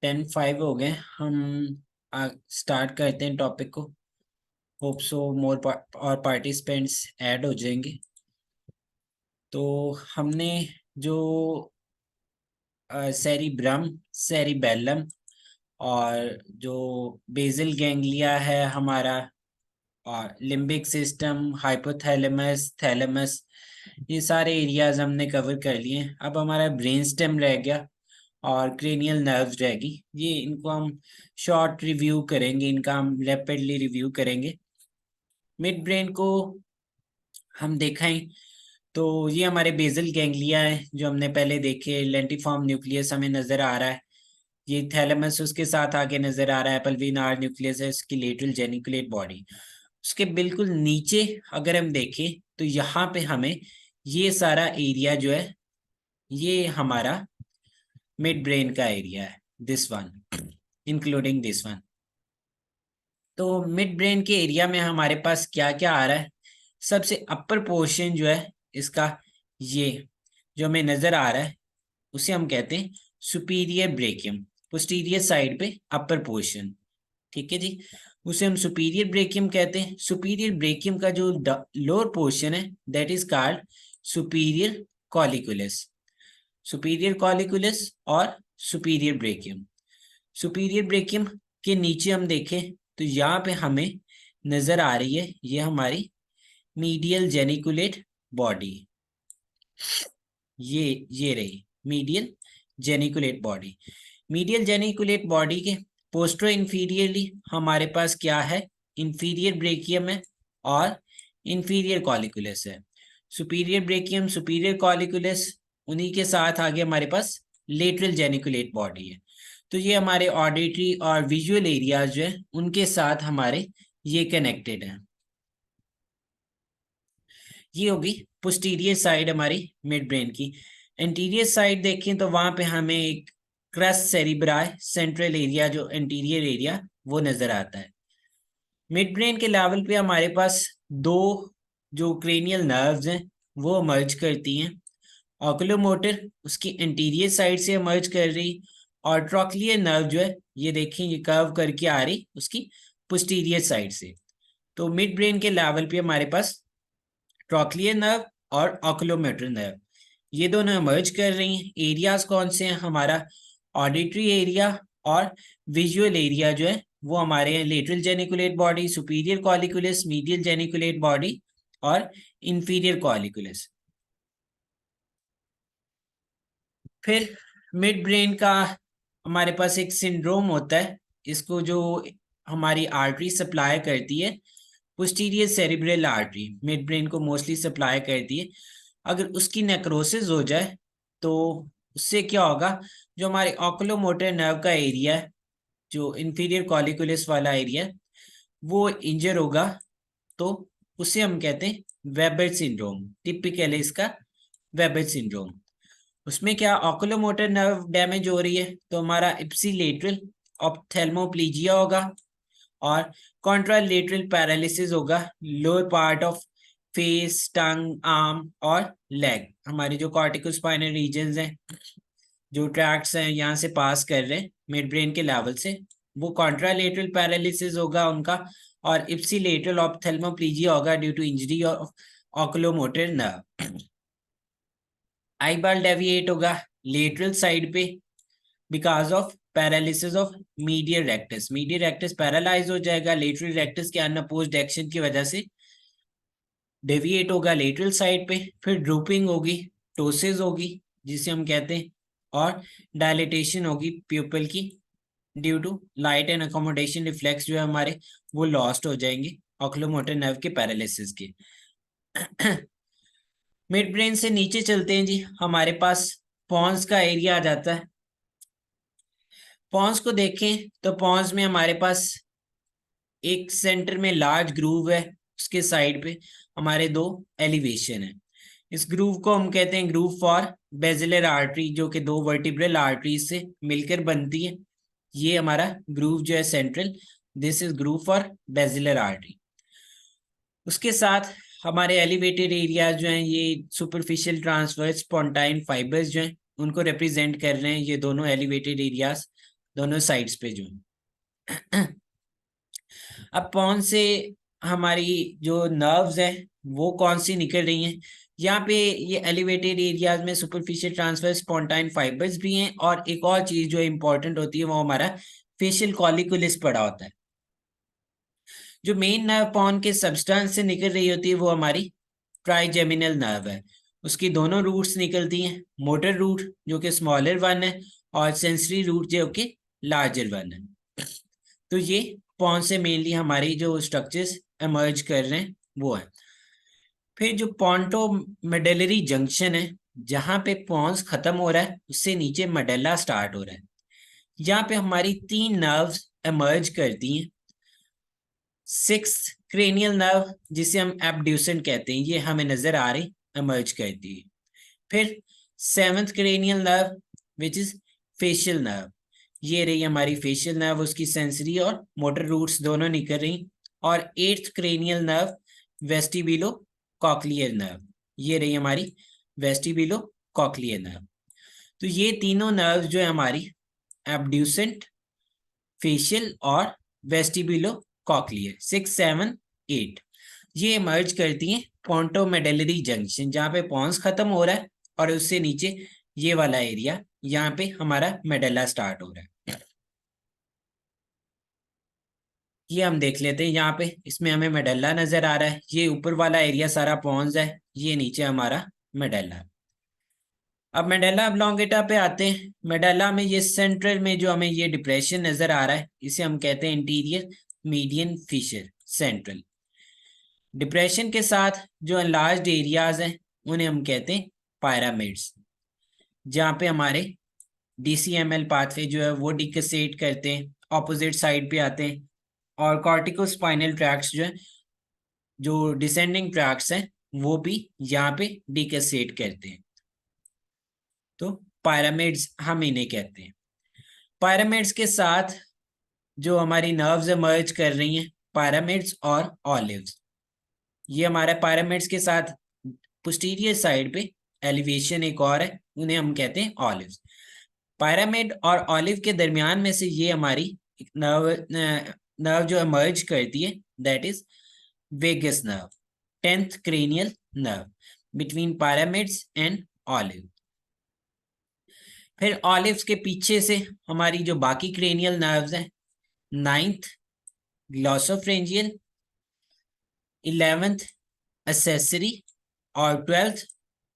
10:05 हो गए। हम स्टार्ट करते हैं टॉपिक को। होप सो मोर और पार्टिसिपेंट्स ऐड हो जाएंगे। तो हमने जो सेरिब्रम, सेरिबेलम और जो बेसल गैंग्लिया है हमारा, और लिम्बिक सिस्टम, हाइपोथैलेमस, थैलेमस, ये सारे एरियाज हमने कवर कर लिए। अब हमारा ब्रेन स्टेम रह गया और क्रेनियल नर्व्स रहेगी। ये इनको हम शॉर्ट रिव्यू करेंगे, इनका हम रैपिडली रिव्यू करेंगे। मिड ब्रेन को हम देखें तो ये हमारे बेसल गैंग्लिया है जो हमने पहले देखे। लेंटिफॉर्म न्यूक्लियस हमें नजर आ रहा है। ये थैलेमस उसके साथ आगे नजर आ रहा है। पल्विनार न्यूक्लियस है इसकी लेटरल जेनिकुलेट बॉडी। उसके बिल्कुल नीचे अगर हम देखें तो यहाँ पे हमें ये सारा एरिया जो है ये हमारा मिड ब्रेन का एरिया है, this one including this one. तो मिड ब्रेन के एरिया में हमारे पास क्या क्या आ रहा है। सबसे अपर पोर्शन जो है इसका, ये जो हमें नजर आ रहा है उसे हम कहते हैं सुपीरियर ब्रेकियम। पोस्टीरियर साइड पे अपर पोर्शन, ठीक है जी, उसे हम सुपीरियर ब्रेकियम कहते हैं। सुपीरियर ब्रेकियम का जो लोअर पोर्शन है that is called superior colliculus. Superior colliculus और सुपीरियर ब्रेकियम। सुपीरियर ब्रेकियम के नीचे हम देखें तो यहाँ पे हमें नजर आ रही है ये हमारी मीडियल जेनिकुलेट बॉडी। ये रही medial geniculate body. Medial geniculate body के पोस्टरो इंफीरियरली हमारे पास क्या है, इंफीरियर ब्रेकियम है और इंफीरियर कॉलिकुलस है। सुपीरियर ब्रेकियम, सुपीरियर कॉलिकुलस, उन्हीं के साथ आगे हमारे पास लेटरल जेनिकुलेट बॉडी है। तो ये हमारे ऑडिटरी और विजुअल एरियाज जो है उनके साथ हमारे ये कनेक्टेड है। ये होगी पोस्टीरियर साइड हमारी मिड ब्रेन की। एंटीरियर साइड देखें तो वहां पे हमें एक क्रस सेरिब्राई सेंट्रल एरिया जो एंटीरियर एरिया वो नजर आता है। मिड ब्रेन के लेवल पे हमारे पास दो जो क्रेनियल नर्व्स हैं वो मर्ज करती हैं। ऑक्यूलोमोटर उसकी एंटीरियर साइड से मर्ज कर रही, और ट्रॉक्लियर नर्व जो है ये देखें ये कर्व करके आ रही उसकी पोस्टीरियर साइड से। तो मिड ब्रेन के लेवल पे हमारे पास ट्रॉक्लियर नर्व और ऑक्यूलोमोटर नर्व ये दोनों मर्ज कर रही हैं। एरियाज कौन से हैं, हमारा ऑडिटरी एरिया और विजुअल एरिया जो है वो हमारे हैं lateral geniculate body, superior colliculus, medial geniculate body और इंफीरियर कॉलिकुलस। फिर मिड ब्रेन का हमारे पास एक सिंड्रोम होता है, इसको जो हमारी आर्टरी सप्लाई करती है, posterior cerebral artery mid brain को मोस्टली सप्लाई करती है। अगर उसकी नेक्रोसिस हो जाए तो उससे क्या होगा, जो हमारे ऑक्यूलोमोटर नर्व का एरिया है, जो इंफीरियर कॉलिकुलस वाला एरिया वो इंजर होगा। तो उसे हम कहते हैं वेबर सिंड्रोम। टिपिकल है इसका वेबर सिंड्रोम। उसमें क्या ऑक्यूलोमोटर नर्व डैमेज हो रही है तो हमारा इप्सिलेटरल ऑप्थेल्मोप्लीजिया होगा और कॉन्ट्रालेटरल पैरालिसिस होगा lower part of face, tongue, arm और लेग। हमारे जो कॉर्टिकोस्पाइनल रीजन्स हैं, जो ट्रैक्ट्स हैं यहाँ से पास कर रहे हैं मिड ब्रेन के लेवल से, वो कॉन्ट्रालेटरल पैरालिसिस होगा उनका, और इप्सिलेटरल ऑप्थेल्मोप्लीजिया होगा due to injury of oculomotor nerve. Eye ball deviate होगा लेटरल साइड पे because of paralysis of medial rectus. Medial rectus paralyse हो जाएगा लेटरल रेक्टस के अनअपोज्ड एक्शन की वजह से, डेविएट होगा लेटरल साइड पे। फिर ड्रूपिंग होगी, टोसिस होगी जिसे हम कहते हैं, और डायलिटेशन होगी प्यूपल की due to light and accommodation reflex जो है हमारे वो लॉस्ट हो जाएंगे ऑक्यूलोमोटर नर्व के पैरालिसिस के। मिड ब्रेन से नीचे चलते हैं जी, हमारे पास पॉन्स का एरिया आ जाता है। पॉन्स को देखें तो पॉन्स में हमारे पास एक सेंटर में लार्ज ग्रूव है, उसके साइड पे हमारे दो एलिवेशन है। इस ग्रूव को हम कहते हैं ग्रूव फॉर बेसिलर आर्टरी, जो कि दो वर्टिब्रल आर्टरीज से मिलकर बनती है। ये हमारा ग्रूव जो है central, this is groove for basilar artery. उसके साथ हमारे एलिवेटेड एरियाज जो हैं ये सुपरफिशियल ट्रांसवर्स स्पॉन्टाइन फाइबर्स जो हैं उनको रिप्रेजेंट कर रहे हैं ये दोनों एलिवेटेड एरियाज। दोनों साइड्स पे जो अब पॉन्स से हमारी जो नर्व्स है वो कौन सी निकल रही हैं, यहाँ पे ये एलिवेटेड एरियाज में सुपरफिशियल ट्रांसफर स्पॉन्टाइन फाइबर्स भी हैं, और एक और चीज जो इंपॉर्टेंट होती है वो हमारा फेशियल कॉलिकुलस पड़ा होता है। जो मेन नर्व पॉन के सब्सटेंस से निकल रही होती है वो हमारी ट्राइजेमिनल नर्व है। उसकी दोनों रूट्स निकलती हैं, मोटर रूट जो कि स्मॉलर वन है और सेंसरी रूट जो कि लार्जर वन है। तो ये पॉन से मेनली हमारी जो स्ट्रक्चर्स एमर्ज कर रहे हैं वो है। फिर जो पॉन्टो मेडेलरी जंक्शन है, जहां पे पॉन्स खत्म हो रहा है उससे नीचे मेडेला स्टार्ट हो रहा है, यहाँ पे हमारी 3 नर्व्स एमर्ज करती हैं। 6th क्रेनियल नर्व जिसे हम एब्ड्यूसेंट कहते हैं, ये हमें नजर आ रही एमर्ज करती है। फिर 7th cranial nerve which is facial nerve, ये रही हमारी फेशियल नर्व, उसकी सेंसरी और मोटर रूट्स दोनों निकल रही। और 8th cranial nerve vestibulocochlear nerve, ये रही हमारी वेस्टिबुलो कॉक्लियर नर्व। तो ये तीनों नर्व जो है हमारी एब्ड्यूसेंट, फेशियल और वेस्टिबुलो कॉक्लियर 6, 7, 8, ये मर्ज करती हैं पोंटोमेडलरी जंक्शन, जहाँ पे पॉन्स खत्म हो रहा है और उससे नीचे ये वाला एरिया, यहाँ पे हमारा मेडला स्टार्ट हो रहा है। ये हम देख लेते हैं, यहाँ पे इसमें हमें मेडल्ला नजर आ रहा है, ये ऊपर वाला एरिया सारा पॉन्स है, ये नीचे हमारा मेडल्ला है। अब मेडल्ला ऑब्लोंगेटा पे आते हैं। मेडल्ला में ये सेंट्रल में जो हमें ये डिप्रेशन नजर आ रहा है, इसे हम कहते हैं interior median fissure central. Depression के साथ जो एनलार्ज्ड एरियाज हैं उन्हें हम कहते हैं पायरामिड्स, जहाँ पे हमारे डीसीएमएल पाथवे जो है वो डिकसेट करते हैं, ऑपोजिट साइड पे आते हैं। और कॉर्टिको स्पाइनल ट्रैक्ट्स जो है, जो डिसेंडिंग ट्रैक्ट्स हैं, वो भी यहाँ पे डिकसेट करते हैं। तो पायरामिड्स हम इन्हें कहते हैं। पायरामिड्स के साथ जो हमारी नर्व्स मर्ज कर रही हैं, पिरामिड्स और ऑलिव्स, ये हमारे पिरामिड्स के साथ पोस्टीरियर साइड पे एलिवेशन एक और है, उन्हें हम कहते हैं ऑलिव्स। पिरामिड और ऑलिव के दरमियान में से ये हमारी नर्व नर्व जो मर्ज करती है, that is vagus nerve, 10th cranial nerve between pyramids and olive. फिर ऑलिव्स के पीछे से हमारी जो बाकी क्रेनियल नर्व्स हैं, 9th ग्लॉसोफ्रेंजियल, 11th एसेसरी और 12th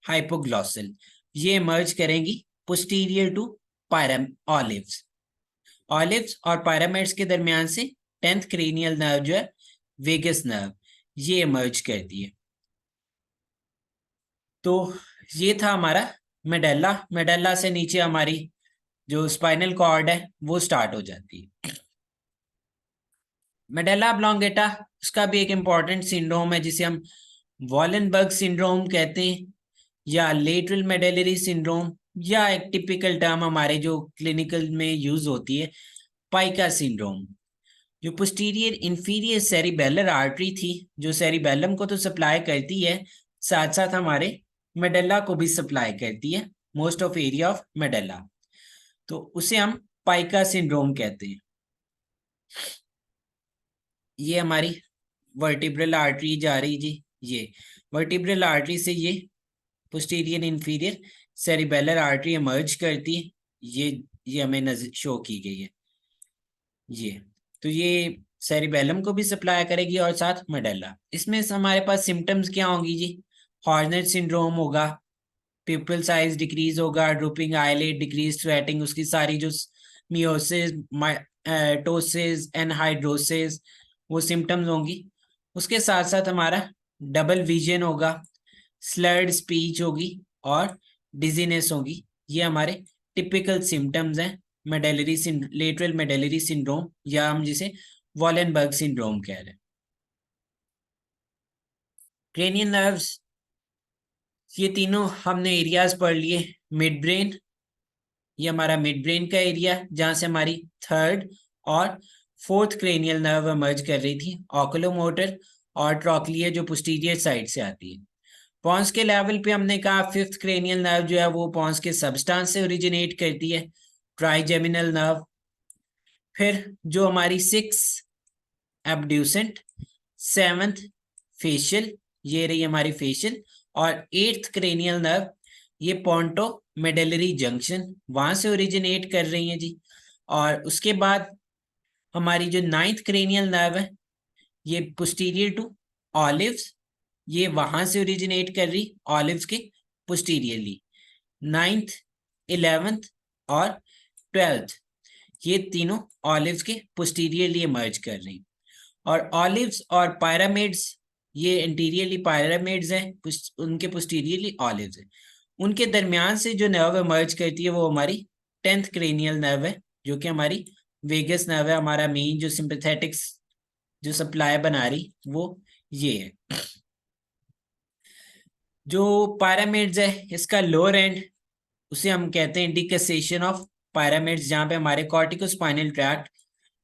हाइपोग्लॉसल, ये मर्ज करेंगी पोस्टीरियर टू ऑलिव्स। ऑलिव्स और पिरामिड्स के दरमियान से 10th क्रेनियल नर्व जो है वेगस नर्व, ये मर्ज करती है। तो ये था हमारा मेडल्ला। मेडल्ला से नीचे हमारी जो स्पाइनल कॉर्ड है वो स्टार्ट हो जाती है। मेडल्ला ऑब्लोंगेटा, उसका भी एक इंपॉर्टेंट सिंड्रोम है जिसे हम वॉलेनबर्ग सिंड्रोम कहते हैं, या लेटरल मेडलरी सिंड्रोम, या एक टिपिकल टर्म हमारे जो क्लिनिकल में यूज होती है, पाइका सिंड्रोम। जो पोस्टीरियर इंफीरियर सेरिबेलर आर्टरी थी, जो सेरिबेलम को तो सप्लाई करती है, साथ साथ हमारे मेडल्ला को भी सप्लाई करती है, मोस्ट ऑफ एरिया ऑफ मेडल्ला, तो उसे हम पाइका सिंड्रोम कहते हैं। ये हमारी वर्टिब्रल आर्टरी जा रही जी, ये वर्टिब्रल आर्टरी से ये posterior inferior cerebellar artery emerge करती है, ये हमें नजर शो की गई है। ये तो ये सेरिबेलम को भी सप्लाई करेगी और साथ मेडल्ला। इसमें हमारे पास सिम्टम्स क्या होंगी जी? हॉर्नर सिंड्रोम होगा, पिupil साइज डिक्रीज होगा, ड्रूपिंग आईलिड, डिक्रीज स्वेटिंग, उसकी सारी जो मियोसिस, टोसिस, एनहाइड्रोसिस, वो सिम्टम्स होंगी। उसके साथ साथ हमारा डबल विजन होगा, स्लर्ड स्पीच होगी और डिजीनेस होगी। ये हमारे टिपिकल सिम्टम्स हैं मेडलरी लेटरल मेडलरी सिंड्रोम, या हम जिसे वॉलेनबर्ग सिंड्रोम कह रहे हैं। क्रेनियल नर्व्स, ये तीनों हमने एरियाज पढ़ लिए। मिड ब्रेन, ये हमारा मिड ब्रेन का एरिया जहां से हमारी 3rd और 4th क्रेनियल नर्व इमर्ज कर रही थी, ऑकुलोमोटर और ट्रॉक्लियर जो पोस्टीरियर साइड से आती है। पॉन्स के लेवल पे हमने कहा 5th क्रेनियल नर्व जो है वो पॉन्स के सबस्टांस से ओरिजिनेट करती है, ट्राइजेमिनल नर्व। फिर जो हमारी 6 एब्ड्यूसेंट, 7th फेशियल, ये रही हमारी फेशियल, और 8th क्रेनियल नर्व, ये पोंटो मेडलरी जंक्शन वहां से ओरिजिनेट कर रही है जी। और उसके बाद हमारी जो 9th क्रेनियल नर्व है, ये पोस्टीरियर टू ऑलिव्स, ये वहां से ओरिजिनेट कर रही ऑलिव्स के पोस्टीरियरली। 9th, 11th और 12th, ये तीनों ऑलिव्स के पोस्टीरियरली इमर्ज कर रही। और ऑलिव्स और पायरामिड्स, ये इंटीरियरली पायरामिड्स हैं, उनके पोस्टीरियरली ऑलिव्स हैं। उनके दरमियान से जो नर्व इमर्ज करती है वो हमारी 10th क्रेनियल नर्व है, जो कि हमारी वेगस नर्व है, हमारा मेन जो सिंपैथेटिक्स जो सप्लाई बना रही वो ये है। जो पायरामिड्स है, इसका लोअर एंड, उसे हम कहते हैं डिकसेशन ऑफ पायरामिड्स, जहाँ पे हमारे कॉर्टिकोस्पाइनल ट्रैक्ट,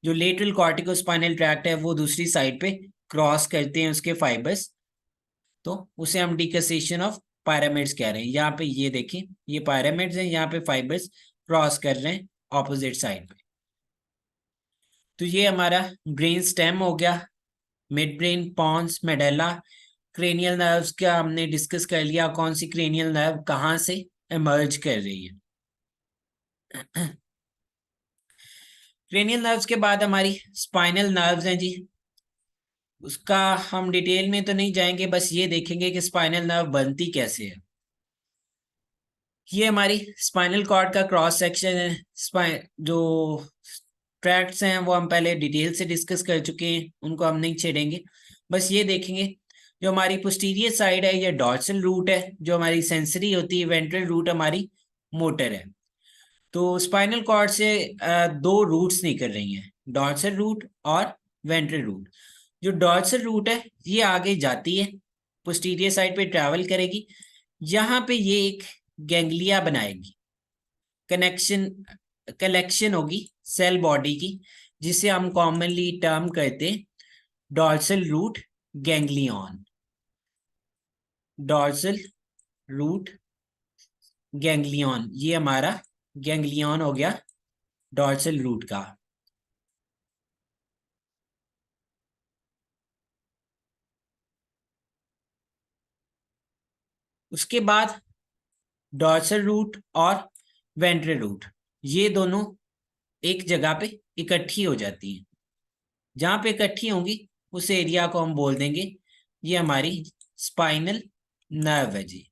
जो लेटरल कॉर्टिकोस्पाइनल ट्रैक्ट है, वो दूसरी साइड पे क्रॉस करते हैं उसके फाइबर्स, तो उसे हम डिकसेशन ऑफ पायरामिड्स कह रहे हैं। यहाँ पे ये देखिए, ये पायरामिड्स हैं, यहाँ पे फाइबर्स क्रॉस कर रहे हैं ऑपोजिट साइड पे। तो ये हमारा ब्रेन स्टेम हो गया, mid brain, pons, medulla, cranial nerves का हमने डिस्कस कर लिया, कौन सी क्रेनियल नर्व कहाँ से इमर्ज कर रही है। क्रेनियल नर्व्स के बाद हमारी स्पाइनल नर्व्स हैं जी। उसका हम डिटेल में तो नहीं जाएंगे, बस ये देखेंगे कि स्पाइनल नर्व बनती कैसे है। ये हमारी स्पाइनल कॉर्ड का क्रॉस सेक्शन है। स्पाइन जो ट्रैक्ट्स हैं वो हम पहले डिटेल से डिस्कस कर चुके हैं, उनको हम नहीं छेड़ेंगे, बस ये देखेंगे। जो हमारी पोस्टीरियर साइड है ये डॉर्सल रूट है, जो हमारी सेंसरी होती है, वेंट्रल रूट हमारी मोटर है। तो स्पाइनल कॉर्ड से दो रूट्स निकल रही हैं, डॉर्सल रूट और वेंट्रल रूट। जो डॉर्सल रूट है ये आगे जाती है, पोस्टीरियर साइड पे ट्रैवल करेगी, यहाँ पे ये एक गैंग्लिया बनाएगी, कलेक्शन होगी सेल बॉडी की, जिसे हम कॉमनली टर्म करते हैं dorsal root ganglion. Dorsal root ganglion, ये हमारा गैंग्लियन हो गया डॉर्सल रूट का। उसके बाद डॉर्सल रूट और वेंट्रल रूट, ये दोनों एक जगह पे इकट्ठी हो जाती हैं। जहां पे इकट्ठी होंगी उस एरिया को हम बोल देंगे ये हमारी स्पाइनल नर्व है जी।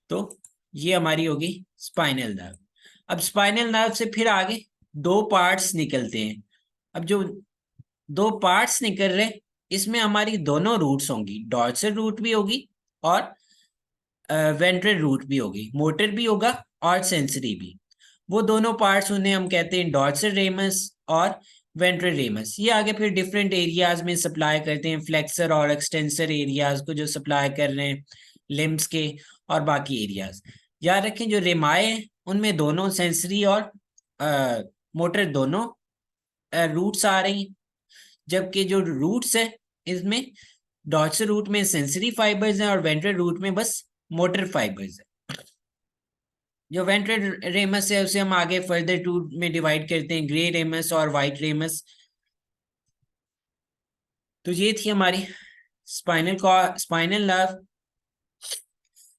तो ये हमारी होगी स्पाइनल नर्व। अब स्पाइनल नर्व से फिर आगे दो पार्ट्स निकलते हैं। अब जो दो पार्ट्स निकल रहे, इसमें हमारी दोनों रूट्स होंगी, डॉर्सल रूट भी होगी और वेंट्रल रूट भी होगी, मोटर भी होगा और सेंसरी भी। वो दोनों पार्ट्स, उन्हें हम कहते हैं डॉर्सल रेमस और वेंट्रल रेमस। ये आगे फिर डिफरेंट एरियाज में सप्लाई करते हैं, फ्लेक्सर और एक्सटेंसर एरियाज को जो सप्लाई कर रहे हैं लिम्स के, और बाकी एरियाज। याद रखें जो रेमाए हैं उनमें दोनों सेंसरी और मोटर दोनों रूट्स आ रही हैं, जबकि जो रूट्स है इसमें डॉर्सल रूट में सेंसरी फाइबर्स हैं और वेंट्रल रूट में बस मोटर फाइबर्स है। जो वेंट्रल रेमस है उसे हम आगे फर्दर टू में डिवाइड करते हैं, ग्रे रेमस और वाइट रेमस। तो ये थी हमारी स्पाइनल नर्व।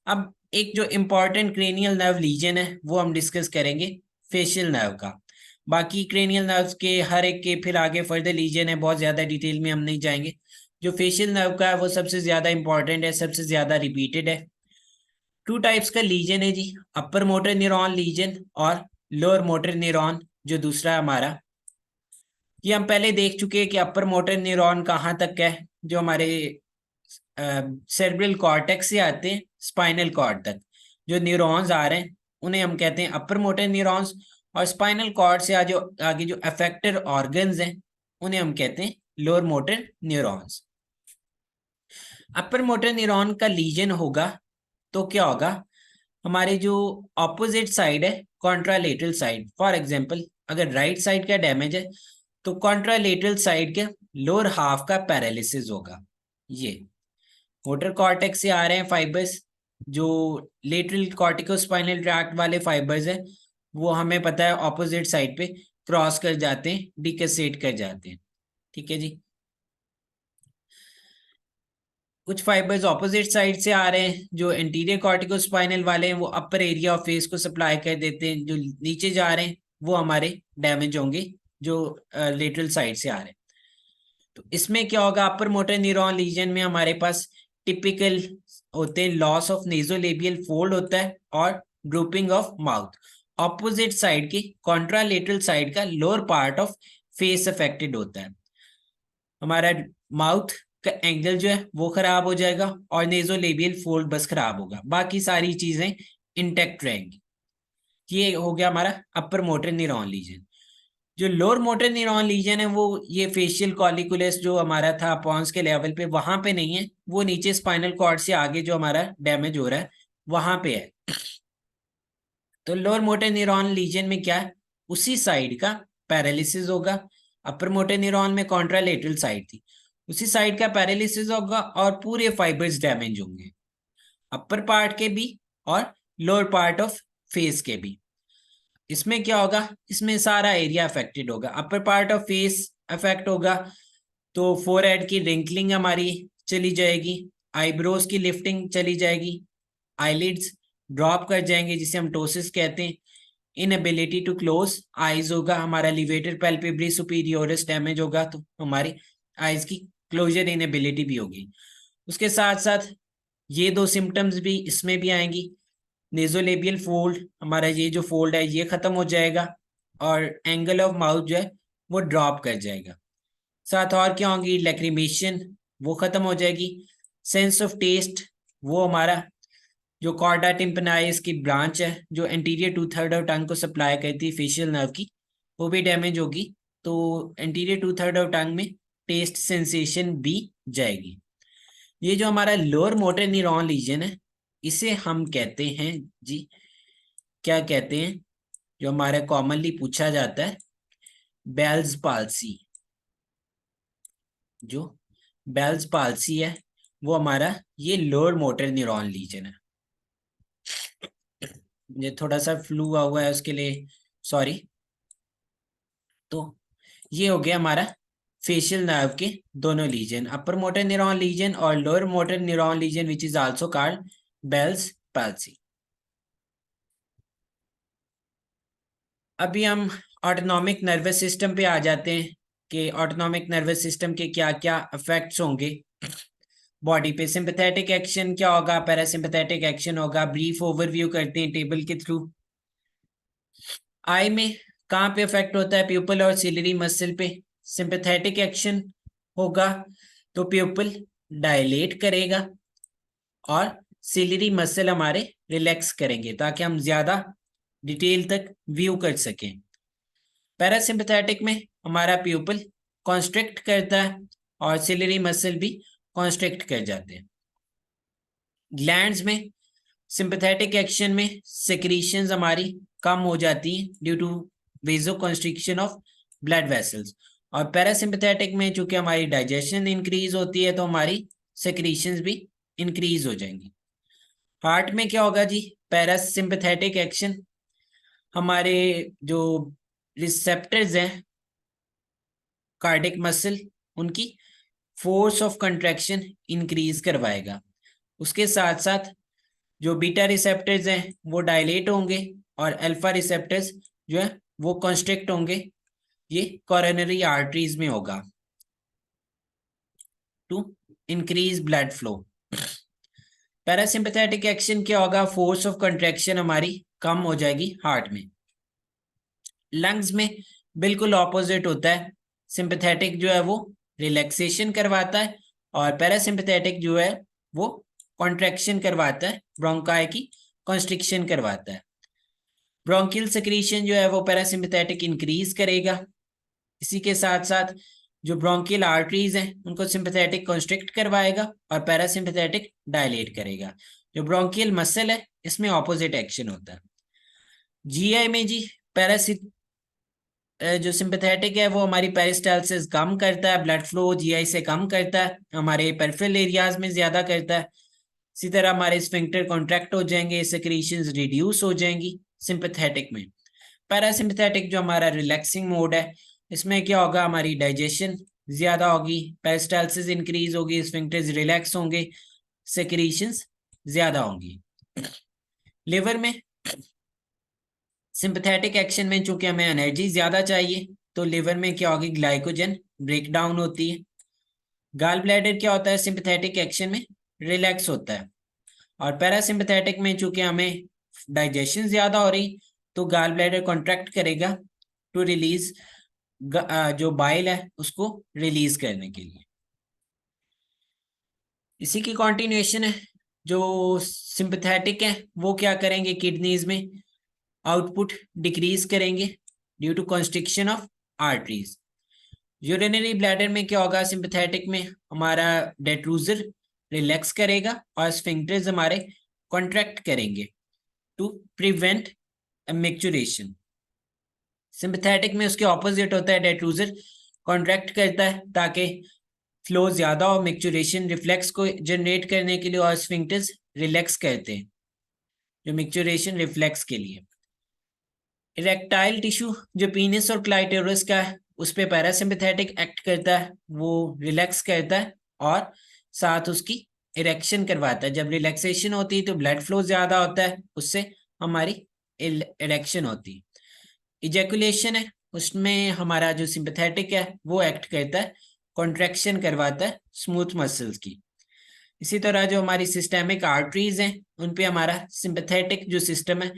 अब एक जो इम्पोर्टेंट क्रेनियल नर्व लीजन है वो हम डिस्कस करेंगे फेशियल नर्व का। बाकी क्रेनियल नर्व्स के हर एक के फिर आगे फर्दर लीजन है, बहुत ज्यादा डिटेल में हम नहीं जाएंगे। जो फेशियल नर्व का है वो सबसे ज्यादा इंपॉर्टेंट है, सबसे ज्यादा रिपीटेड है। टू टाइप्स का लीजन है जी, अपर मोटर न्यूरॉन लीजन और लोअर मोटर न्यूरॉन जो दूसरा हमारा। ये हम पहले देख चुके हैं कि अपर मोटर न्यूरॉन कहाँ तक है, जो हमारे सेरेब्रल कॉर्टेक्स से आते हैं स्पाइनल कॉर्ड तक जो न्यूरॉन्स आ रहे हैं उन्हें हम कहते हैं अपर मोटर न्यूरॉन्स। और स्पाइनल कॉर्ड से आगे जो अफेक्टर ऑर्गन्स हैं उन्हें हम कहते हैं लोअर मोटर न्यूरॉन्स। अपर मोटर न्यूरॉन का लीजन होगा तो क्या होगा, हमारे जो ऑपोजिट साइड है, कॉन्ट्रालेटरल साइड, फॉर एग्जांपल अगर राइट साइड का डैमेज है तो कॉन्ट्रालेटरल साइड के लोअर हाफ का पैरालिसिस होगा। ये मोटर कॉर्टेक्स से आ रहे हैं फाइबर्स, जो लेटरल कॉर्टिकोस्पाइनल ट्रैक्ट वाले फाइबर्स हैं वो हमें पता है ऑपोजिट साइड पे क्रॉस कर जाते हैं, डिकसेट कर जाते हैं। ठीक है जी। कुछ फाइबर्स ऑपोजिट साइड से आ रहे हैं, जो एंटीरियर कॉर्टिकोस्पाइनल वाले हैं वो अपर एरिया ऑफ फेस को सप्लाई कर देते हैं, जो नीचे जा रहे हैं वो हमारे डैमेज होंगे, जो लेटरल साइड से आ रहे हैं। तो इसमें क्या होगा, अपर मोटर न्यूरॉन लीजन में हमारे पास टिपिकल होते हैं लॉस ऑफ नेजोलेबियल फोल्ड होता है और drooping of mouth. Opposite side के कॉन्ट्रालेटरल साइड का lower part of face affected होता है। हमारा माउथ का एंगल जो है वो खराब हो जाएगा और नेजोलेबियल फोल्ड बस खराब होगा, बाकी सारी चीजें इंटेक्ट रहेंगी। ये हो गया हमारा अपर मोटर न्यूरॉन लीजन। जो लोअर मोटर न्यूरॉन लीजन है वो ये फेशियल कॉलिकुलस जो हमारा था पॉन्स के लेवल पे, वहां पे नहीं है, वो नीचे स्पाइनल कॉर्ड से आगे जो हमारा डैमेज हो रहा है वहां पे है। तो लोअर मोटर न्यूरॉन लीजन में क्या है, उसी साइड का पैरालिसिस होगा। अपर मोटर न्यूरॉन में कॉन्ट्रालेटरल साइड थी, उसी साइड का पैरालिसिस होगा और पूरे फाइबर्स डैमेज होंगे, अपर पार्ट के भी और लोअर पार्ट ऑफ फेस के भी। इसमें क्या होगा, इसमें सारा एरिया अफेक्टेड होगा। Upper part of face affect होगा तो फोरहेड की रिंकलिंग हमारी चली जाएगी, आईब्रोज की लिफ्टिंग चली जाएगी, आईलिड्स ड्रॉप कर जाएंगे जिसे हम टोसिस कहते हैं, इनएबिलिटी टू क्लोज आईज होगा, हमारा लिवेटर पैल्पेब्री सुपीरियोरिस डैमेज होगा तो हमारी आईज की क्लोजर इनएबिलिटी भी होगी। उसके साथ साथ ये दो सिम्टम्स भी इसमें भी आएंगी, नेजोलेबियल फोल्ड, हमारा ये जो फोल्ड है ये खत्म हो जाएगा और एंगल ऑफ माउथ जो है वो ड्रॉप कर जाएगा। साथ और क्या होंगी, लैक्रिमेशन वो खत्म हो जाएगी, सेंस ऑफ टेस्ट, वो हमारा जो कॉर्डा टिम्पनाइस की ब्रांच है जो एंटीरियर 2/3 ऑफ टंग को सप्लाई करती है फेशियल नर्व की, वो भी डैमेज होगी तो एंटीरियर 2/3 ऑफ टंग में टेस्ट सेंसेशन भी जाएगी। ये जो हमारा लोअर मोटर न्यूरॉन लीजन है इसे हम कहते हैं जी, क्या कहते हैं, जो हमारा कॉमनली पूछा जाता है बेल्स पाल्सी। जो बेल्स पाल्सी है वो हमारा ये लोअर मोटर न्यूरॉन लीजन है। ये थोड़ा सा फ्लू हुआ है उसके लिए सॉरी। तो ये हो गया हमारा फेशियल नर्व के दोनों lesion, upper motor neuron lesion और lower motor neuron lesion which is also called Bell's palsy. अभी हम ऑटोनॉमिक नर्वस सिस्टम पे आ जाते हैं कि ऑटोनॉमिक नर्वस सिस्टम के क्या क्या इफेक्ट्स होंगे बॉडी पे। सिंपैथेटिक एक्शन क्या होगा, पैरासिम्पैथेटिक एक्शन होगा, ब्रीफ ओवरव्यू करते हैं टेबल के थ्रू। आई में कहाँ पे इफेक्ट होता है, प्यूपल और सिलरी मसल पे। सिंपैथेटिक एक्शन होगा तो प्यूपल डायलेट करेगा और सिलरी मसल हमारे रिलैक्स करेंगे ताकि हम ज्यादा डिटेल तक व्यू कर सकें। पैरासिम्पैथेटिक में हमारा प्यूपल कॉन्स्ट्रिक्ट करता है और सिलरी मसल भी कॉन्स्ट्रिक्ट कर जाते हैं। ग्लैंड्स में सिंपैथेटिक एक्शन में सेक्रीशंस हमारी कम हो जाती हैं due to vasoconstriction of blood vessels, और पैरासिम्पैथेटिक में चूंकि हमारी डाइजेशन इंक्रीज होती है तो हमारी सेक्रीशंस भी इंक्रीज हो जाएंगी। हार्ट में क्या होगा जी, पैरासिम्पैथेटिक एक्शन हमारे जो रिसेप्टर्स हैं कार्डिक मसल उनकी फोर्स ऑफ कंट्रैक्शन इंक्रीज करवाएगा। उसके साथ साथ जो बीटा रिसेप्टर्स हैं वो डायलेट होंगे और अल्फा रिसेप्टर्स जो है वो कॉन्स्ट्रिक्ट होंगे। ये कोरोनरी आर्टरीज में होगा to increase blood flow. Parasympathetic action क्या होगा, फोर्स ऑफ कंट्रैक्शन हमारी कम हो जाएगी हार्ट में। लंग्स में बिल्कुल ऑपोजिट होता है, सिंपैथेटिक जो है वो रिलैक्सेशन करवाता है और पैरासिम्पैथेटिक जो है वो कॉन्ट्रैक्शन करवाता है, ब्रोंकाई की कॉन्स्ट्रिक्शन करवाता है। ब्रोंकियल सेक्रीशन जो है वो पैरासिम्पैथेटिक इंक्रीज करेगा। इसी के साथ साथ जो ब्रोंकियल आर्टरीज हैं उनको सिंपैथेटिक कॉन्स्ट्रिक्ट करवाएगा और पैरासिम्पैथेटिक डायलेट करेगा। जो ब्रोंकियल मसल है इसमें ऑपोजिट एक्शन होता है। जीआई में जी जो सिंपैथेटिक है वो हमारी पेरिस्टालसिस कम करता है, ब्लड फ्लो जीआई से कम करता है, हमारे पेरिफेरल एरियाज में ज्यादा करता है। इसी तरह हमारे स्फिंक्टर कॉन्ट्रैक्ट हो जाएंगे, सेक्रीशंस रिड्यूस हो जाएंगी सिंपैथेटिक में। पैरासिम्पथेटिक जो हमारा रिलैक्सिंग मोड है, इसमें क्या होगा, हमारी डाइजेशन ज्यादा होगी, पेरिस्टालसिस इंक्रीज होगी, स्फिंक्टर्स रिलैक्स होंगे, सेक्रीशंस ज्यादा होंगी। लिवर में सिंपथेटिक एक्शन में चूंकि हमें एनर्जी ज्यादा चाहिए, तो लिवर में क्या होगी, ग्लाइकोजन ब्रेक डाउन होती है। गाल ब्लैडर क्या होता है, सिंपथेटिक एक्शन में रिलैक्स होता है। और पैरासिम्पथेटिक में चूंकि हमें डाइजेशन ज्यादा हो रही, तो गाल ब्लैडर कॉन्ट्रैक्ट करेगा टू रिलीज जो बाइल है उसको रिलीज करने के लिए। इसी की कॉन्टिन्यूएशन है। जो सिंपथेटिक है वो क्या करेंगे, किडनीज में आउटपुट डिक्रीज करेंगे due to constriction of arteries. Urinary bladder में क्या होगा, सिंपथेटिक में हमारा डेट्रूजर रिलैक्स करेगा और स्फिंक्टर्स हमारे कॉन्ट्रैक्ट करेंगे टू प्रिवेंट मिक्चुरेशन। सिंपथेटिक में उसके ऑपोजिट होता है, डेट्रूजर कॉन्ट्रैक्ट करता है ताकि फ्लो ज्यादा और मिक्चुरेशन रिफ्लेक्स को जनरेट करने के लिए, और स्फिंक्टर्स रिलैक्स करते हैं जो मिक्चुरेशन रिफ्लेक्स के लिए। इरेक्टाइल टिश्यू जो पीनिस और क्लाइटोरस का है, उस पे पैरासिम्पथेटिक एक्ट करता है, वो रिलैक्स करता है और साथ उसकी इरेक्शन करवाता है। जब रिलैक्सेशन होती है तो ब्लड फ्लो ज्यादा होता है, उससे हमारी इरेक्शन होती है। इजैकुलेशन है, उसमें हमारा जो सिंपथेटिक है वो एक्ट करता है, कॉन्ट्रैक्शन करवाता है स्मूथ मसल्स की। इसी तरह जो हमारी सिस्टेमिक आर्टरीज हैं, उन पे हमारा सिंपथेटिक जो सिस्टम है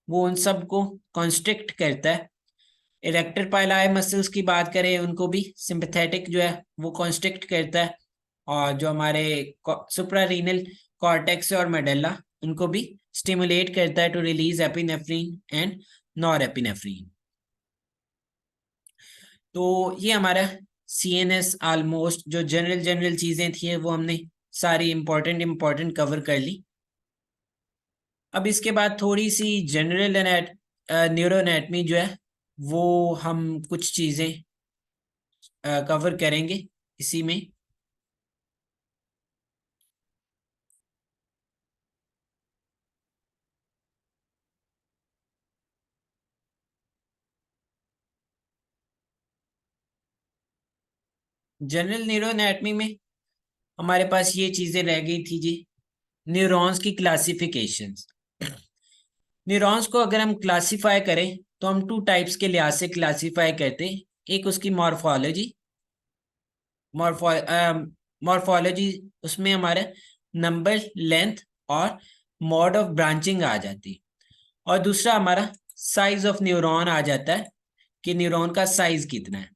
वो उन सब को कॉन्स्ट्रिक्ट करता है। इरेक्टर पाइलाई मसल्स की बात करें, उनको भी सिंपथेटिक जो है वो कॉन्स्ट्रिक्ट करता है। और जो हमारे सुप्रारीनल कॉर्टेक्स और मेडुला, उनको भी स्टिमुलेट करता है to release epinephrine and norepinephrine. तो ये हमारा सीएनएस ऑलमोस्ट जो जनरल जनरल चीजें थी वो हमने सारी इंपॉर्टेंट कवर कर ली। अब इसके बाद थोड़ी सी जनरल न्यूरो एनाटमी जो है वो हम कुछ चीजें कवर करेंगे इसी में। जनरल न्यूरो एनाटमी में हमारे पास ये चीजें रह गई थी जी, न्यूरॉन्स की क्लासिफिकेशंस। न्यूरॉन्स को अगर हम क्लासिफाई करें तो हम टू टाइप्स के लिहाज से क्लासिफाई करते हैं। एक उसकी मॉर्फोलॉजी, मॉर्फोलॉजी उसमें हमारे नंबर, लेंथ और मोड ऑफ ब्रांचिंग आ जाती। और दूसरा हमारा साइज ऑफ न्यूरॉन आ जाता है कि न्यूरॉन का साइज कितना है।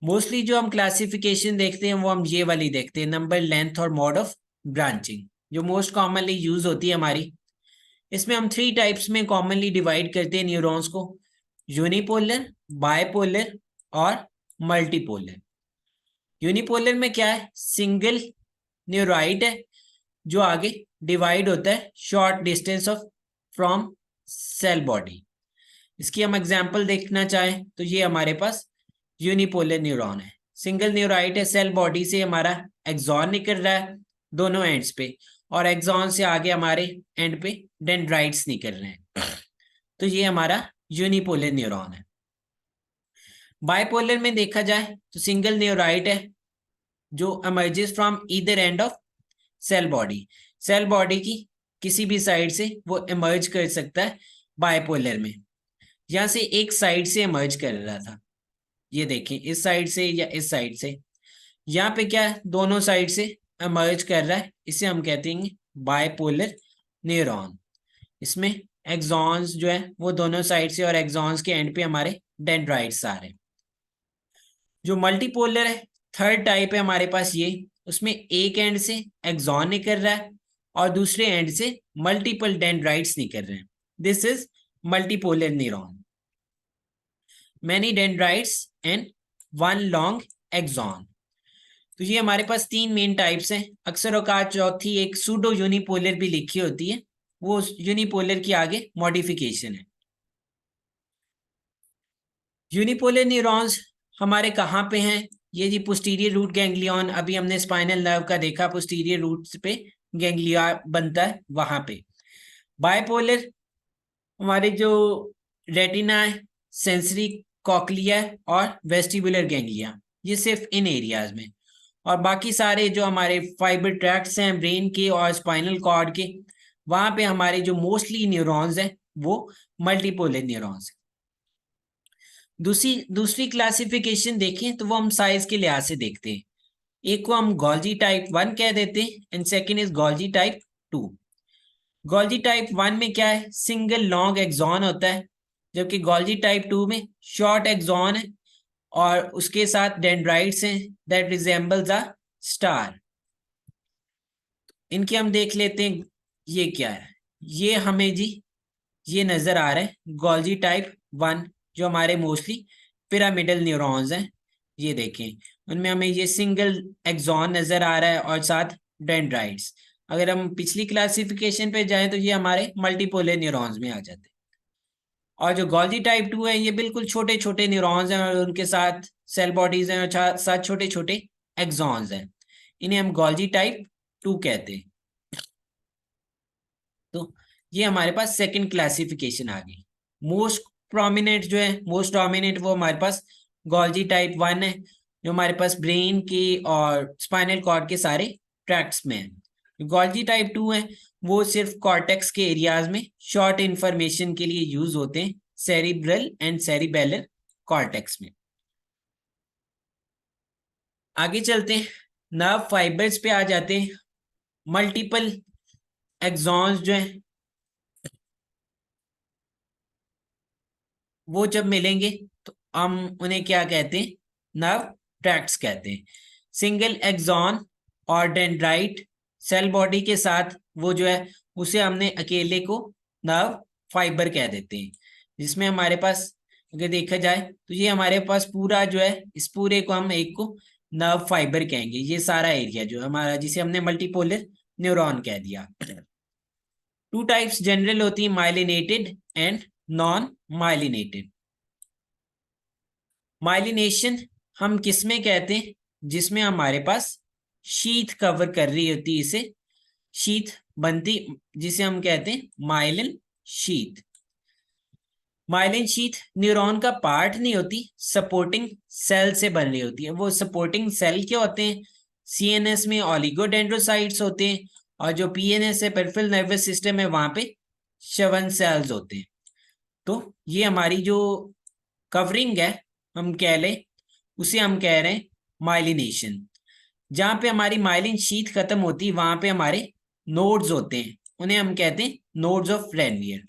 मोस्टली जो हम क्लासिफिकेशन देखते हैं वो हम ये वाली देखते हैं, नंबर, लेंथ और मोड ऑफ ब्रांचिंग, जो मोस्ट कॉमनली यूज होती है हमारी। इसमें हम थ्री टाइप्स में कॉमनली डिवाइड करते हैं न्यूरॉन्स को, यूनिपोलर, बायपोलर और मल्टीपोलर। यूनिपोलर में क्या है, सिंगल न्यूराइड है जो आगे डिवाइड होता है short distance of from cell body. इसकी हम एग्जांपल देखना चाहें तो ये हमारे पास यूनिपोलर न्यूरॉन है, सिंगल न्यूराइड है, सेल बॉडी से हमारा एक्सॉन निकल रहा है दोनों एंड्स पे, और एक्सॉन से आगे हमारे एंड पे डेंड्राइट्स निकल रहे हैं। तो ये हमारा यूनिपोलर न्यूरॉन है। बाइपोलर में देखा जाए तो सिंगल न्यूराइड है जो emerges from either end of cell body, cell body की किसी भी साइड से वो इमर्ज कर सकता है। बाइपोलर में यहां से एक साइड से इमर्ज कर रहा था, ये देखें इस साइड से या इस साइड से, यहाँ पे क्या है, दोनों साइड से इमर्ज कर रहा है, इसे हम कहते हैं बाइपोलर न्यूरॉन। इसमें एक्सॉन्स जो है वो दोनों साइड से, और एक्सॉन्स के एंड पे हमारे डेंड्राइट्स आ रहे हैं। जो मल्टीपोलर है, थर्ड टाइप है हमारे पास ये, उसमें एक एंड से एक्सॉन निकल रहा है और दूसरे एंड से मल्टीपल डेंड्राइट्स निकल रहे हैं। This is multipolar neuron, many dendrites and one long axon. तो ये हमारे पास तीन मेन टाइप्स हैं। अक्सर औकात चौथी एक सूडो यूनिपोलर भी लिखी होती है, वो यूनिपोलर की आगे मॉडिफिकेशन है। यूनिपोलर न्यूरॉन्स हमारे कहाँ पे हैं, ये जी पोस्टीरियर रूट गैंग्लियन, अभी हमने स्पाइनल नर्व का देखा, पोस्टीरियर रूट पे गैंग्लिया बनता है वहां पे। बाइपोलर हमारे जो रेटिना है, सेंसरी कॉकलिया और वेस्टिबुलर गैंग्लिया, ये सिर्फ इन एरियाज में। और बाकी सारे जो हमारे फाइबर ट्रैक्ट्स हैं ब्रेन के और स्पाइनल कॉर्ड के, वहां पे हमारे जो मोस्टली न्यूरॉन्स हैं वो मल्टीपोलर न्यूरॉन्स हैं। दूसरी दूसरी क्लासिफिकेशन देखें तो वो हम साइज के लिहाज से देखते हैं। एक को हम गोल्जी टाइप 1 कह देते हैं and second is Golgi type 2। Golgi type 1 में क्या है, सिंगल लॉन्ग एक्सॉन होता है, जबकि गोल्जी टाइप 2 में शॉर्ट एक्सॉन है और उसके साथ डेंड्राइट्स हैं दैट रिजेंबल्स अ स्टार। इनके हम देख लेते हैं ये क्या है। ये हमें जी ये नजर आ रहा है गोल्जी टाइप 1, जो हमारे मोस्टली पिरामिडल न्यूरॉन्स हैं। ये देखें, उनमें हमें ये सिंगल एक्सॉन नजर आ रहा है और साथ डेंड्राइट्स। अगर हम पिछली क्लासिफिकेशन पे जाएं तो ये हमारे मल्टीपोलर न्यूरॉन्स में आ जाते हैं। और जो गोल्जी टाइप 2 है ये बिल्कुल छोटे छोटे न्यूरॉन्स हैं और उनके साथ सेल बॉडीज हैं और साथ छोटे छोटे एक्सॉन्स हैं। इन्हें हम गोल्जी टाइप 2 कहते हैं। तो ये हमारे पास सेकंड क्लासिफिकेशन आ गई। मोस्ट प्रोमिनेंट जो है, मोस्ट डोमिनेंट, वो हमारे पास गोल्जी टाइप 1 है, जो हमारे पास ब्रेन की और स्पाइनल कॉर्ड के सारे ट्रैक्ट्स में है। गोल्जी टाइप 2 है वो सिर्फ कॉर्टेक्स के एरियाज में शॉर्ट इंफॉर्मेशन के लिए यूज होते हैं, सेरिब्रल एंड सेरिबेलर कॉर्टेक्स में। आगे चलते हैं, नर्व फाइबर्स पे आ जाते हैं। मल्टीपल एक्सॉन्स जो है वो जब मिलेंगे तो हम उन्हें क्या कहते हैं, नर्व ट्रैक्ट्स कहते हैं। सिंगल एक्सॉन और डेंड्राइट सेल बॉडी के साथ वो जो है उसे हमने अकेले को नर्व फाइबर कह देते हैं। जिसमें हमारे पास अगर देखा जाए तो ये हमारे पास पूरा जो है, इस पूरे को हम एक को नर्व फाइबर कहेंगे। ये सारा एरिया जो है हमारा, जिसे हमने मल्टीपोलर न्यूरॉन कह दिया। टू टाइप्स जनरल होती है, myelinated and non myelinated. Myelination हम किसमें कहते हैं, जिसमें हमारे पास शीथ कवर कर रही होती है, इसे शीथ बनती, जिसे हम कहते हैं myelin sheath. Myelin sheath neuron का पार्ट नहीं होती, सपोर्टिंग सेल से बन रही होती है। वो सपोर्टिंग सेल क्या होते हैं, सीएनएस में ओलिगोडेंड्रोसाइट्स होते हैं और जो पीएनएस है पेरिफेरल नर्वस सिस्टम है वहां पे श्वसन सेल्स होते हैं। तो ये हमारी जो कवरिंग है हम कह लें, उसे हम कह रहे हैं माइलिनेशन। जहां पे हमारी माइलिन शीथ खत्म होती है वहां पे हमारे नोड्स होते हैं, उन्हें हम कहते हैं नोड्स ऑफ रेनवियर।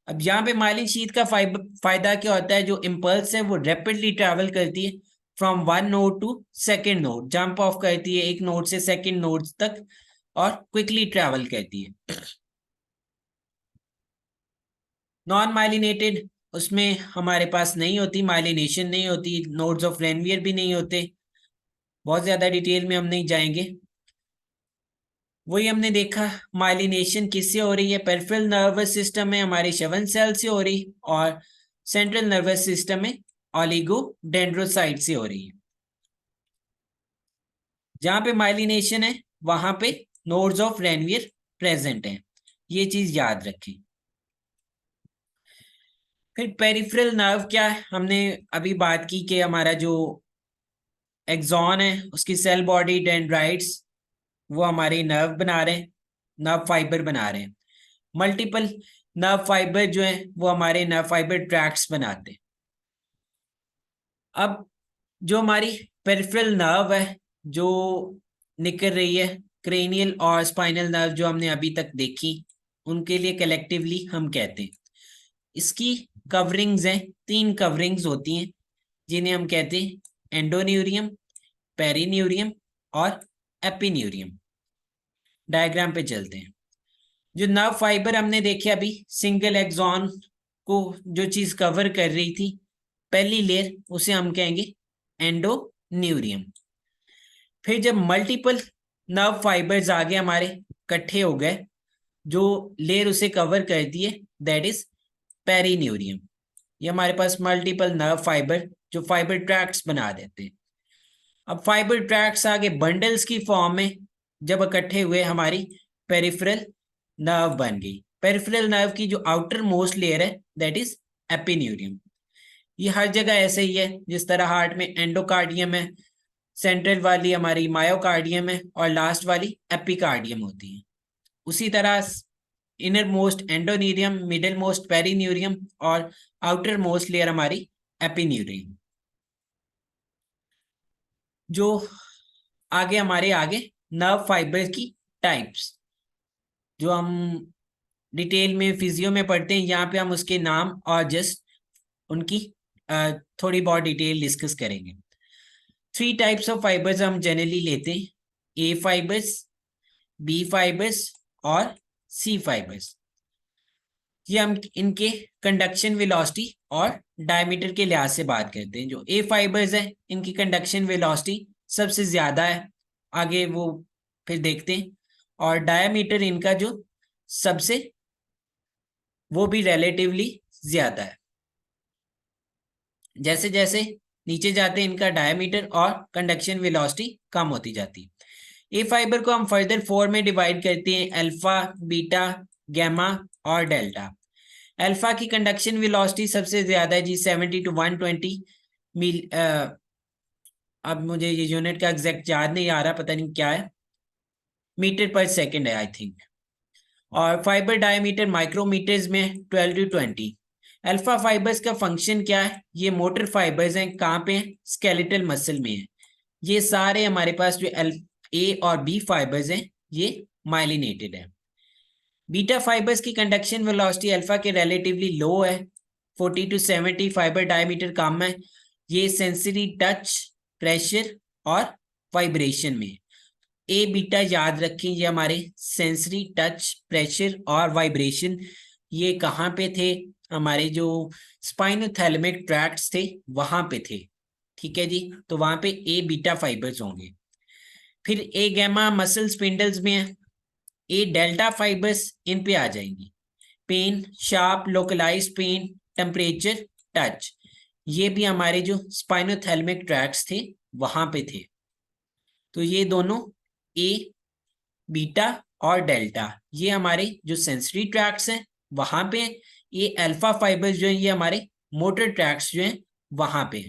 अब यहाँ पे माइलिन शीथ का फायदा क्या होता है, जो इम्पल्स है वो रैपिडली ट्रैवल करती है from one node to second node, jump off करती है एक नोड से सेकेंड नोड तक और क्विकली ट्रैवल करती है। नॉन माइलिनेटेड, उसमें हमारे पास नहीं होती माइलिनेशन, नहीं होती, नोड्स ऑफ रेनवियर भी नहीं होते। बहुत ज्यादा डिटेल में हम नहीं जाएंगे। वही हमने देखा माइलिनेशन किससे हो रही है, पेरिफेरल नर्वस सिस्टम में हमारे श्वसन सेल से हो रही और सेंट्रल नर्वस सिस्टम में ओलिगोडेंड्रोसाइट से हो रही है। जहां पे माइलिनेशन है वहां पे नोड्स ऑफ रेनवियर प्रेजेंट है, ये चीज याद रखें। फिर पेरिफेरल नर्व क्या है, हमने अभी बात की कि हमारा जो एक्सॉन है उसकी सेल बॉडी डेंड्राइट्स वो हमारे नर्व बना रहे हैं, नर्व फाइबर बना रहे हैं। मल्टीपल नर्व फाइबर जो है वो हमारे नर्व फाइबर ट्रैक्ट्स बनाते हैं। अब जो हमारी पेरिफेरल नर्व है जो निकल रही है, क्रेनियल और स्पाइनल नर्व जो हमने अभी तक देखी, उनके लिए कलेक्टिवली हम कहते हैं, इसकी कवरिंग्स हैं, 3 कवरिंग्स होती हैं जिन्हें हम कहते हैं एंडोन्यूरियम, पेरिन्यूरियम और एपिन्यूरियम। डायग्राम पे चलते हैं। जो नर्व फाइबर हमने देखे अभी, सिंगल एक्सॉन को जो चीज कवर कर रही थी पहली लेयर, उसे हम कहेंगे एंडोन्यूरियम। फिर जब मल्टीपल नर्व फाइबर्स आगे हमारे इकट्ठे हो गए, जो लेयर उसे कवर करती है दैट इज पेरिन्यूरियम। ये हमारे पास मल्टीपल नर्व फाइबर जो फाइबर ट्रैक्ट्स बना देते हैं। अब फाइबर ट्रैक्ट्स आगे बंडल्स की फॉर्म में जब इकट्ठे हुए हमारी पेरिफेरल नर्व बन गई। पेरिफेरल नर्व की जो आउटर मोस्ट लेयर है दैट इज एपिन्यूरियम। ये हर जगह ऐसे ही है, जिस तरह हार्ट में एंडोकार्डियम है, सेंट्रल वाली हमारी मायोकार्डियम है और लास्ट वाली एपिकार्डियम होती है। उसी तरह inner most endoneurium, middle most perineurium और आउटर मोस्ट लेयर हमारी एपिन्यूरियम। जो आगे नर्व फाइबर की टाइप्स जो हम डिटेल में फिजियो में पढ़ते हैं, यहाँ पे हम उसके नाम और जस्ट उनकी थोड़ी बहुत डिटेल डिस्कस करेंगे। 3 टाइप्स ऑफ फाइबर्स हम जनरली लेते हैं, ए फाइबर्स, बी फाइबर्स और सी फाइबर्स। ये हम इनके कंडक्शन वेलोसिटी और डायमीटर के लिहाज से बात करते हैं। जो ए फाइबर्स है, इनकी कंडक्शन वेलोसिटी सबसे ज्यादा है, आगे वो फिर देखते हैं, और डायमीटर इनका जो सबसे वो भी रिलेटिवली ज्यादा है। जैसे जैसे नीचे जाते हैं, इनका डायमीटर और कंडक्शन वेलोसिटी कम होती जाती है। ए फाइबर को हम फर्दर 4 में डिवाइड करते हैं, अल्फा, बीटा, गैमा और डेल्टा। अल्फा की कंडक्शन वेलोसिटी सबसे ज्यादा है जी, 70 to 120 मील। अब मुझे ये यूनिट का एग्जैक्ट याद नहीं आ रहा, पता नहीं क्या है, मीटर पर सेकंड है आई थिंक। और फाइबर डायमीटर माइक्रोमीटर्स में 12 to 20। अल्फा फाइबर्स का फंक्शन क्या है? ये मोटर फाइबर्स हैं, कहाँ पे? स्केलेटल मसल में है। ये सारे हमारे पास जो ए और बी फाइबर्स हैं, ये माइलिनेटेड है। बीटा फाइबर्स की कंडक्शन वेलोसिटी अल्फा के रिलेटिवली लो है, 40 to 70। फाइबर डायमीटर कम है, ये सेंसरी टच, प्रेशर और वाइब्रेशन में। ए बीटा याद रखें, ये हमारे सेंसरी टच, प्रेशर और वाइब्रेशन, ये कहाँ पे थे? हमारे जो स्पाइनोथैलेमिक ट्रैक्ट्स थे वहां पे थे। ठीक है जी, तो वहां पे ए बीटा फाइबर्स होंगे। फिर ए गैमा मसल स्पिंडल्स में है। ए डेल्टा फाइबर्स इन पे आ जाएंगी। Pain, sharp localise pain, temperature, touch, ये भी हमारे जो स्पाइनोथैलेमिक ट्रैक्ट्स थे वहां पे थे। तो ये दोनों ए बीटा और डेल्टा ये हमारे जो सेंसरी ट्रैक्ट्स हैं वहां पे। ये अल्फा फाइबर्स जो है ये हमारे मोटर ट्रैक्ट्स जो हैं वहां पे।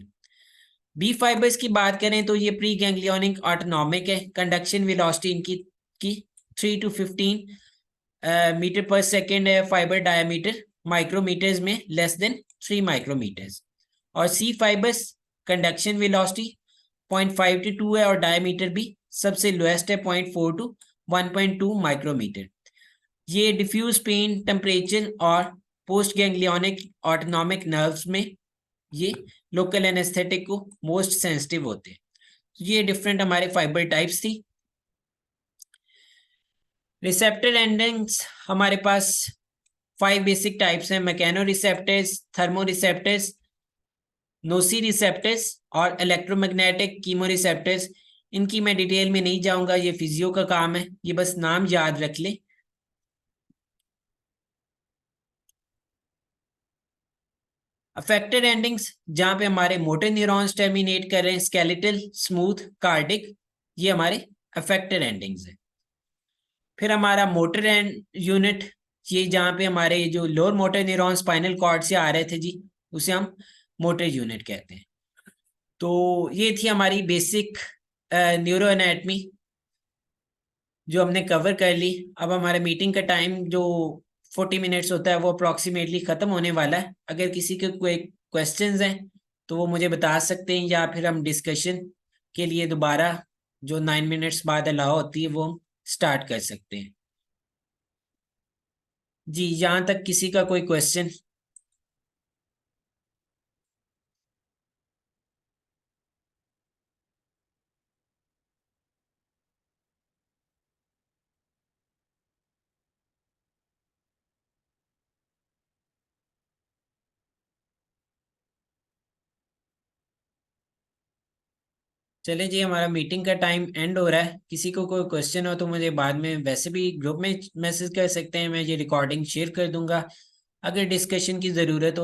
बी फाइबर्स की बात करें तो ये प्री गैंग्लियोनिक ऑटोनॉमिक है, कंडक्शन वेलोसिटी इनकी की 3 to 15 मीटर पर सेकेंड है। फाइबर डायमीटर माइक्रोमीटर्स में लेस देन 3 माइक्रोमीटर्स। और सी फाइबर्स कंडक्शन वेलोसिटी 0.5 to 2 है, और डायमीटर भी सबसे लोएस्ट है, 0.4 to 1.2 माइक्रोमीटर। ये डिफ्यूज पेन, टेम्परेचर और पोस्ट गैंग्लियोनिक ऑटोनॉमिक नर्व्स में ये लोकल एनेस्थेटिक को मोस्ट सेंसिटिव होते हैं। ये डिफरेंट हमारे फाइबर टाइप्स थी। रिसेप्टर एंडिंग्स हमारे पास 5 बेसिक टाइप्स हैं, mechanoreceptors, thermoreceptors, nociceptors और इलेक्ट्रोमैग्नेटिक कीमो रिसेप्टर्स। इनकी मैं डिटेल में नहीं जाऊंगा, ये फिजियो का काम है, ये बस नाम याद रख ले। अफेक्टेड एंडिंग्स जहां पे हमारे मोटर न्यूरॉन्स टर्मिनेट कर रहे हैं, स्केलेटल, स्मूथ, कार्डिक, ये हमारे अफेक्टेड एंडिंग्स है। फिर हमारा मोटर एंड यूनिट, ये जहाँ पे हमारे जो lower motor neuron spinal cord से आ रहे थे जी, उसे हम मोटर यूनिट कहते हैं। तो ये थी हमारी बेसिक न्यूरो एनाटमी जो हमने कवर कर ली। अब हमारे मीटिंग का टाइम जो 40 मिनट्स होता है वो अप्रोक्सीमेटली ख़त्म होने वाला है। अगर किसी के कोई क्वेश्चंस हैं तो वो मुझे बता सकते हैं, या फिर हम डिस्कशन के लिए दोबारा जो 9 मिनट्स बाद अलाउ होती है वो हम स्टार्ट कर सकते हैं। जी, यहाँ तक किसी का कोई क्वेश्चन? चले जी, हमारा मीटिंग का टाइम एंड हो रहा है। किसी को कोई क्वेश्चन हो तो मुझे बाद में वैसे भी ग्रुप में मैसेज कर सकते हैं, मैं ये रिकॉर्डिंग शेयर कर दूंगा। अगर डिस्कशन की ज़रूरत हो